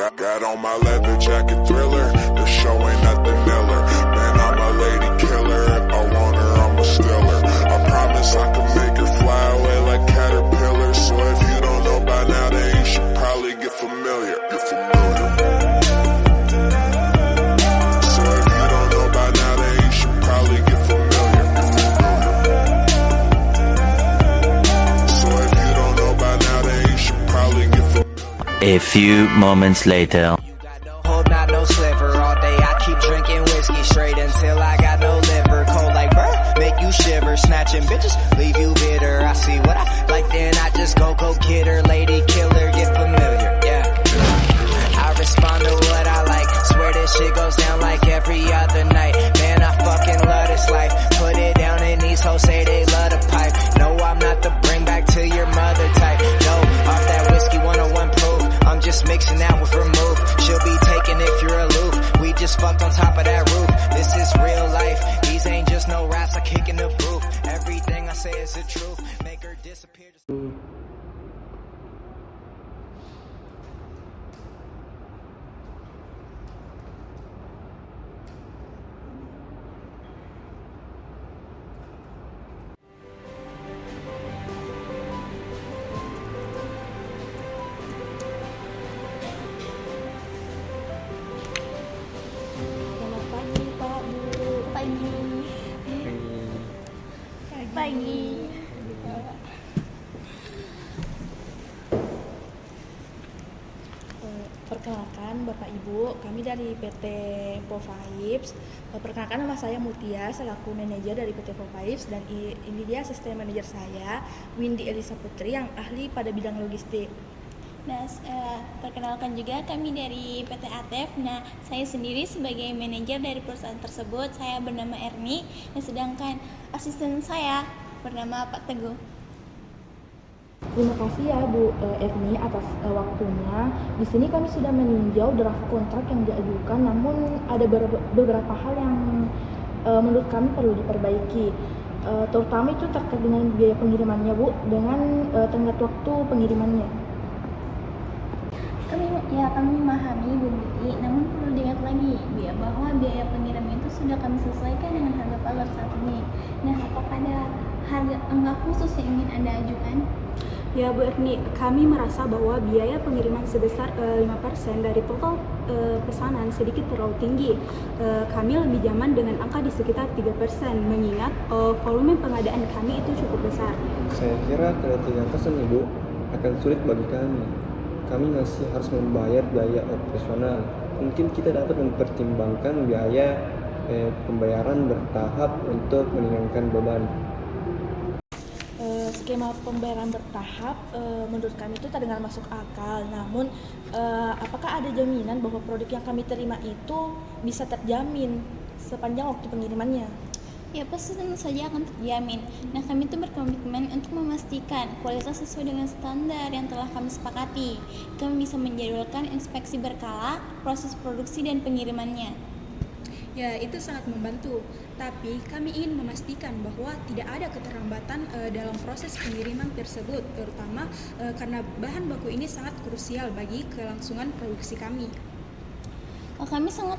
Got on my leather jacket Thriller, the show ain't nothing iller. Man, I'm a lady killer, if I want her, I'm a stealer. I promise I can make her fly away like caterpillars. So if you don't know by now, then you should probably get familiar. Get familiar. So if you don't know by now, then you should probably get familiar. Get familiar. So if you don't know by now, then you should probably get familiar. A few moments later. Hold not no sliver all day. I keep drinking whiskey straight until I got no liver. Cold like burr, make you shiver. Snatching bitches, leave you bitter. I see what I like, then I just go get her. Lady killer, get familiar, yeah. I respond to what I like. Swear this shit goes down like every other night. Man, I fucking love this life. Put it down and these hoes say they love the pipe. No, I'm not the bring back to your mother type. No, off that whiskey 101 proof. I'm just mixing that with vermouth. She'll be taken if you're aloof. We just fucked on top of that roof. This is real life. These ain't just no raps I kick in the booth. Everything I say is the truth. Make her disappear. Selamat pagi Pak, Bu. Pagi. Pagi. Perkenalkan Bapak Ibu, kami dari PT Povibes. Perkenalkan nama saya Mutia, selaku manajer dari PT Povibes, dan ini dia asisten manajer saya, Windy Elisa Putri, yang ahli pada bidang logistik. Nah, perkenalkan juga kami dari PT ATEF. Nah, saya sendiri sebagai manajer dari perusahaan tersebut, saya bernama Erni, dan sedangkan asisten saya bernama Pak Teguh. Terima kasih ya Bu Erni atas waktunya. Di sini kami sudah meninjau draft kontrak yang diajukan, namun ada beberapa hal yang menurut kami perlu diperbaiki. Terutama itu terkait dengan biaya pengirimannya Bu, dengan tenggat waktu pengirimannya. Kami memahami Bu Muti, namun perlu diingat lagi bahwa biaya pengiriman itu sudah kami sesuaikan dengan harga pasar saat ini. Nah, apakah ada harga angka khusus yang ingin Anda ajukan? Ya Bu Erni, kami merasa bahwa biaya pengiriman sebesar 5% dari total pesanan sedikit terlalu tinggi. Kami lebih nyaman dengan angka di sekitar 3%, mengingat volume pengadaan kami itu cukup besar. Saya kira kalau 3% Ibu akan sulit bagi kami. Kami masih harus membayar biaya operasional. Mungkin kita dapat mempertimbangkan biaya pembayaran bertahap untuk meringankan beban. Skema pembayaran bertahap menurut kami itu terdengar masuk akal. Namun apakah ada jaminan bahwa produk yang kami terima itu bisa terjamin sepanjang waktu pengirimannya? Ya, pasti tentu saja akan terjamin. Nah, kami itu berkomitmen untuk memastikan kualitas sesuai dengan standar yang telah kami sepakati. Kami bisa menjadwalkan inspeksi berkala, proses produksi dan pengirimannya. Ya, itu sangat membantu. Tapi kami ingin memastikan bahwa tidak ada keterlambatan dalam proses pengiriman tersebut, terutama karena bahan baku ini sangat krusial bagi kelangsungan produksi kami. Kami sangat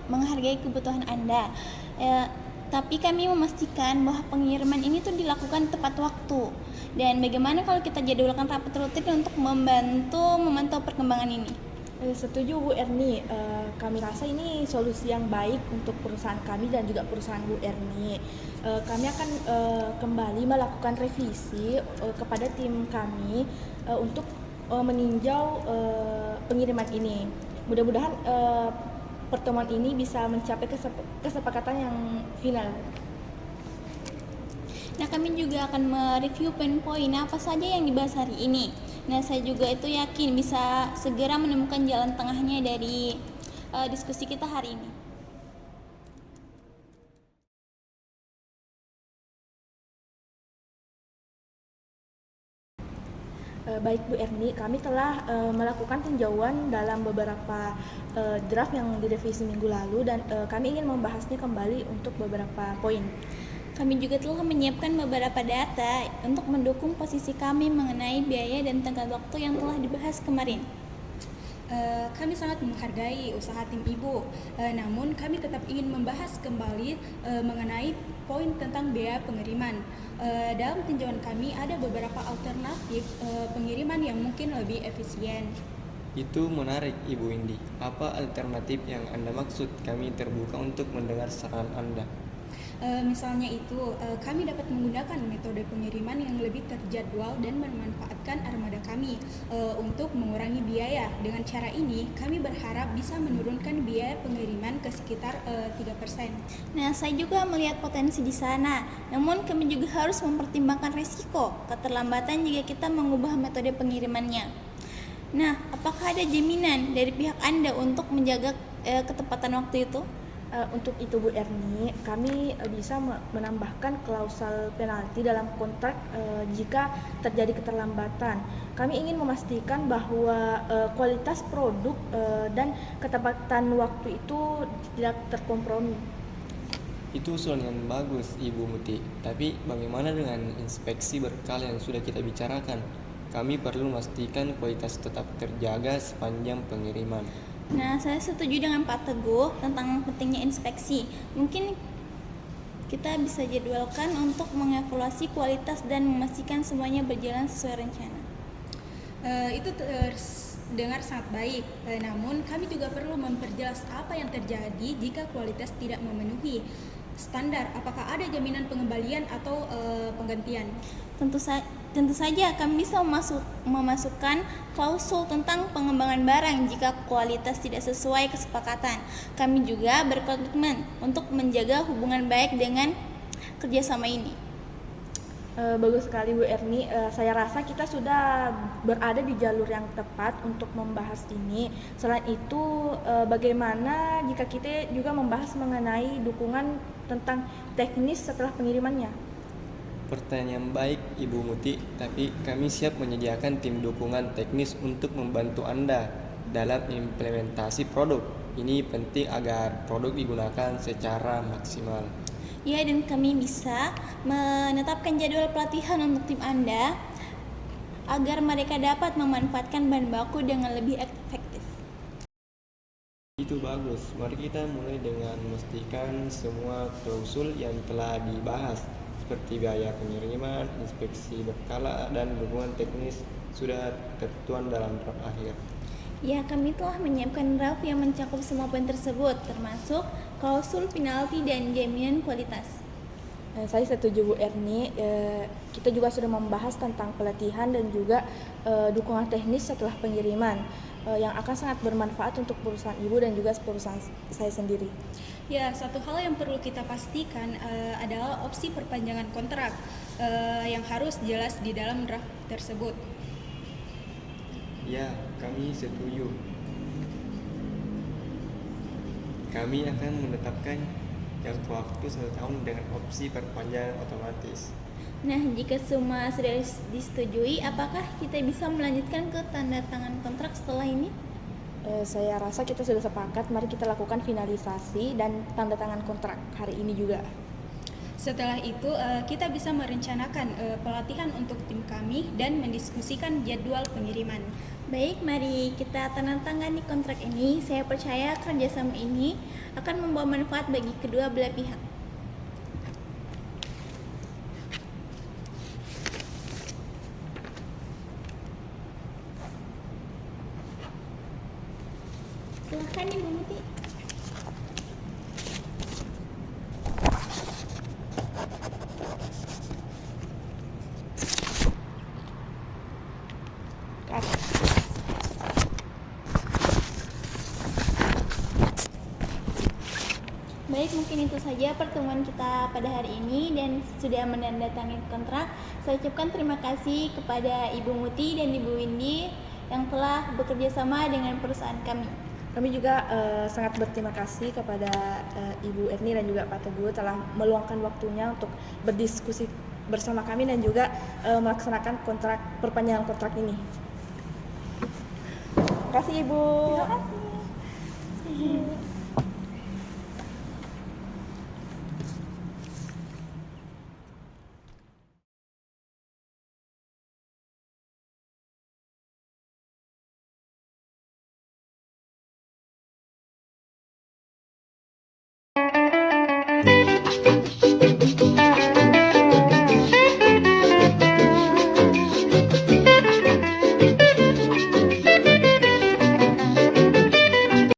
menghargai kebutuhan Anda. Tapi kami memastikan bahwa pengiriman ini tuh dilakukan tepat waktu. Dan bagaimana kalau kita jadwalkan rapat rutin untuk memantau perkembangan ini? Setuju Bu Erni, kami rasa ini solusi yang baik untuk perusahaan kami dan juga perusahaan Bu Erni. Kami akan kembali melakukan revisi kepada tim kami untuk meninjau pengiriman ini. Mudah-mudahan pertemuan ini bisa mencapai kesepakatan yang final. Nah, kami juga akan mereview poin-poin apa saja yang dibahas hari ini. Nah, saya juga itu yakin bisa segera menemukan jalan tengahnya dari diskusi kita hari ini. Baik Bu Erni, kami telah melakukan tinjauan dalam beberapa draft yang direvisi minggu lalu, dan kami ingin membahasnya kembali untuk beberapa poin. Kami juga telah menyiapkan beberapa data untuk mendukung posisi kami mengenai biaya dan tenggat waktu yang telah dibahas kemarin. Kami sangat menghargai usaha tim Ibu, namun kami tetap ingin membahas kembali mengenai poin tentang biaya pengiriman. Dalam tinjauan kami ada beberapa alternatif pengiriman yang mungkin lebih efisien. Itu menarik, Ibu Indi. Apa alternatif yang Anda maksud? Kami terbuka untuk mendengar saran Anda. Misalnya itu, kami dapat menggunakan metode pengiriman yang lebih terjadwal dan memanfaatkan armada kami untuk mengurangi biaya. Dengan cara ini, kami berharap bisa menurunkan biaya pengiriman ke sekitar 3%. Nah, saya juga melihat potensi di sana. Namun kami juga harus mempertimbangkan risiko keterlambatan jika kita mengubah metode pengirimannya. Nah, apakah ada jaminan dari pihak Anda untuk menjaga ketepatan waktu itu? Untuk itu Bu Erni, kami bisa menambahkan klausal penalti dalam kontrak jika terjadi keterlambatan. Kami ingin memastikan bahwa kualitas produk dan ketepatan waktu itu tidak terkompromi. Itu usulan yang bagus, Ibu Muti. Tapi bagaimana dengan inspeksi berkala yang sudah kita bicarakan? Kami perlu memastikan kualitas tetap terjaga sepanjang pengiriman. Nah, saya setuju dengan Pak Teguh tentang pentingnya inspeksi. Mungkin kita bisa jadwalkan untuk mengevaluasi kualitas dan memastikan semuanya berjalan sesuai rencana. Itu terdengar sangat baik, namun kami juga perlu memperjelas apa yang terjadi jika kualitas tidak memenuhi standar. Apakah ada jaminan pengembalian atau penggantian? Tentu saja kami bisa memasukkan klausul tentang pengembangan barang jika kualitas tidak sesuai kesepakatan. Kami juga berkomitmen untuk menjaga hubungan baik dengan kerjasama ini. Bagus sekali Bu Erni, saya rasa kita sudah berada di jalur yang tepat untuk membahas ini. Selain itu, bagaimana jika kita juga membahas mengenai dukungan tentang teknis setelah pengirimannya? Pertanyaan baik, Ibu Muti, tapi kami siap menyediakan tim dukungan teknis untuk membantu Anda dalam implementasi produk. Ini penting agar produk digunakan secara maksimal. Ya, dan kami bisa menetapkan jadwal pelatihan untuk tim Anda agar mereka dapat memanfaatkan bahan baku dengan lebih efektif. Itu bagus. Mari kita mulai dengan memastikan semua klausul yang telah dibahas, seperti biaya pengiriman, inspeksi berkala, dan dukungan teknis sudah tertuang dalam draft akhir. Ya, kami telah menyiapkan draft yang mencakup semua poin tersebut, termasuk klausul penalti dan jaminan kualitas. Saya setuju Bu Erni, kita juga sudah membahas tentang pelatihan dan juga dukungan teknis setelah pengiriman yang akan sangat bermanfaat untuk perusahaan Ibu dan juga perusahaan saya sendiri. Ya, satu hal yang perlu kita pastikan adalah opsi perpanjangan kontrak yang harus jelas di dalam draft tersebut. Ya, kami setuju. Kami akan menetapkan jangka waktu 1 tahun dengan opsi perpanjangan otomatis. Nah, jika semua sudah disetujui, apakah kita bisa melanjutkan ke tanda tangan kontrak setelah ini? Saya rasa kita sudah sepakat, mari kita lakukan finalisasi dan tanda tangan kontrak hari ini juga. Setelah itu, kita bisa merencanakan pelatihan untuk tim kami dan mendiskusikan jadwal pengiriman. Baik, mari kita tandatangani kontrak ini. Saya percaya kerjasama ini akan membawa manfaat bagi kedua belah pihak. Silakan Ibu Muti. Baik, mungkin itu saja pertemuan kita pada hari ini dan sudah menandatangani kontrak. Saya ucapkan terima kasih kepada Ibu Muti dan Ibu Windy yang telah bekerja sama dengan perusahaan kami. Kami juga sangat berterima kasih kepada Ibu Erni dan juga Pak Teguh telah meluangkan waktunya untuk berdiskusi bersama kami dan juga melaksanakan perpanjangan kontrak ini. Terima kasih Ibu. Terima kasih.